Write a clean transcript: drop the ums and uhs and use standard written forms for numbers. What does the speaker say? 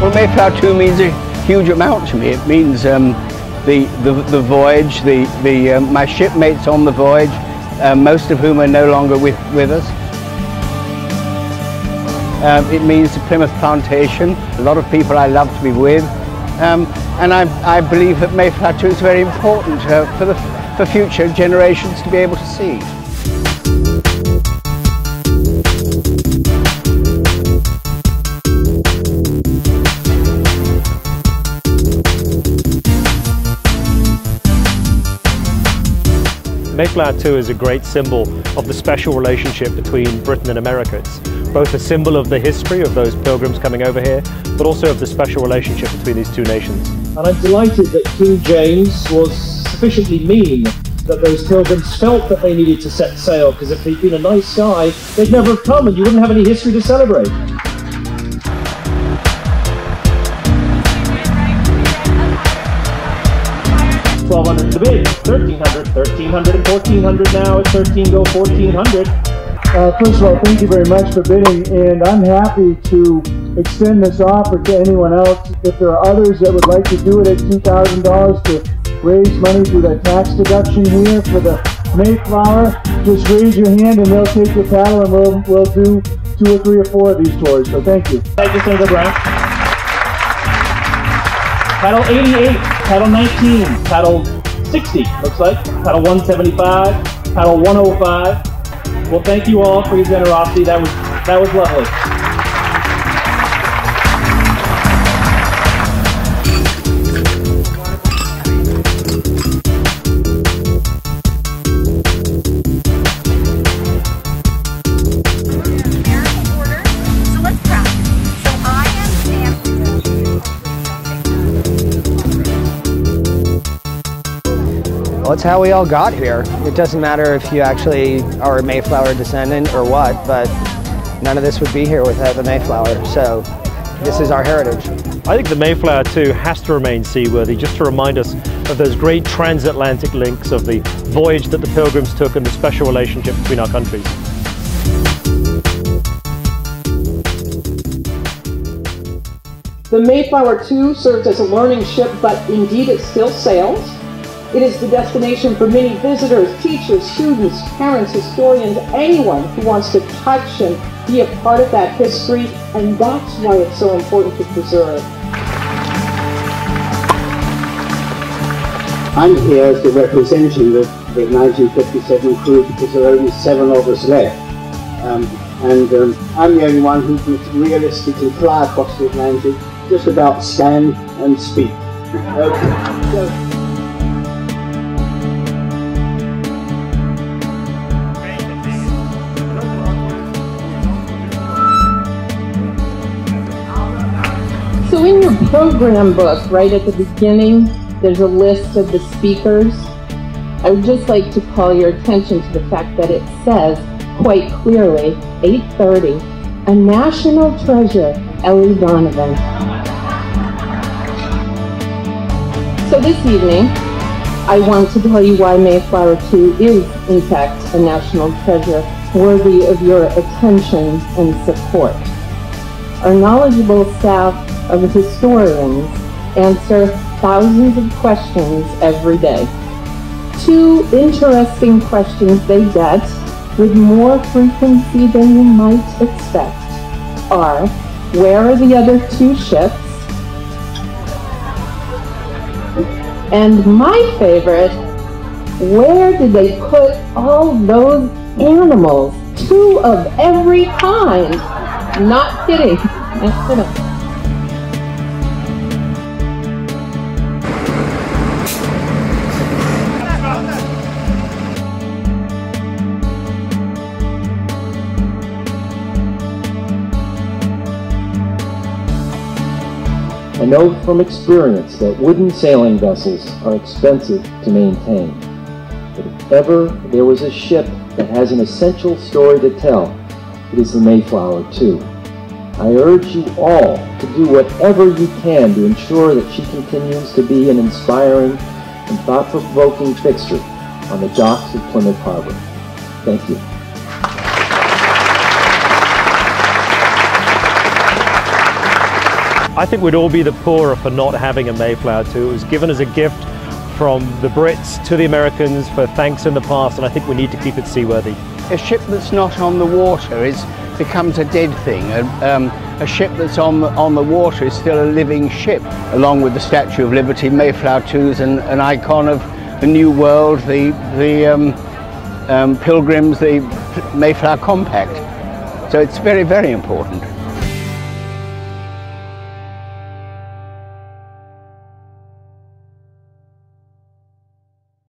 Well, Mayflower 2 means a huge amount to me. It means the voyage, my shipmates on the voyage, most of whom are no longer with us. It means the Plymouth Plantation, a lot of people I love to be with, and I believe that Mayflower 2 is very important for future generations to be able to see. Mayflower 2 is a great symbol of the special relationship between Britain and America. It's both a symbol of the history of those pilgrims coming over here, but also of the special relationship between these two nations. And I'm delighted that King James was sufficiently mean that those pilgrims felt that they needed to set sail, because if he'd been a nice guy, they'd never have come and you wouldn't have any history to celebrate. $1,200 the bid, $1,300, $1,300 and $1,400 now. It's 13 go 1,400. First of all, thank you very much for bidding, and I'm happy to extend this offer to anyone else. If there are others that would like to do it at $2,000 to raise money through the tax deduction here for the Mayflower, just raise your hand and they'll take your paddle, and we'll do 2 or 3 or 4 of these tours. So thank you. Thank you, Senator Brown. Paddle 88, paddle 19, paddle 60, looks like, paddle 175, paddle 105. Well, thank you all for your generosity. That was lovely. Well, it's how we all got here. It doesn't matter if you actually are a Mayflower descendant or what, but none of this would be here without the Mayflower, so this is our heritage. I think the Mayflower 2 has to remain seaworthy, just to remind us of those great transatlantic links, of the voyage that the Pilgrims took and the special relationship between our countries. The Mayflower 2 serves as a learning ship, but indeed it still sails. It is the destination for many visitors, teachers, students, parents, historians, anyone who wants to touch and be a part of that history, and that's why it's so important to preserve. I'm here as the representing the 1957 crew because there are only 7 of us left. I'm the only one who could realistically fly across the Atlantic, just about stand and speak. Okay. So in your program book, right at the beginning, there's a list of the speakers. I would just like to call your attention to the fact that it says quite clearly, 8:30, a national treasure, Ellie Donovan. So this evening, I want to tell you why Mayflower 2 is, in fact, a national treasure worthy of your attention and support. Our knowledgeable staff of historians answer thousands of questions every day. 2 interesting questions they get with more frequency than you might expect are, where are the other 2 ships? And my favorite, where did they put all those animals? 2 of every kind. Not kidding. Not kidding. I know from experience that wooden sailing vessels are expensive to maintain. But if ever there was a ship that has an essential story to tell, it is the Mayflower 2. I urge you all to do whatever you can to ensure that she continues to be an inspiring and thought-provoking fixture on the docks of Plymouth Harbor. Thank you. I think we'd all be the poorer for not having a Mayflower 2. It was given as a gift from the Brits to the Americans for thanks in the past, and I think we need to keep it seaworthy. A ship that's not on the water becomes a dead thing. A ship that's on the water is still a living ship. Along with the Statue of Liberty, Mayflower 2 is an icon of the New World, the Pilgrims, the Mayflower Compact. So it's very, very important.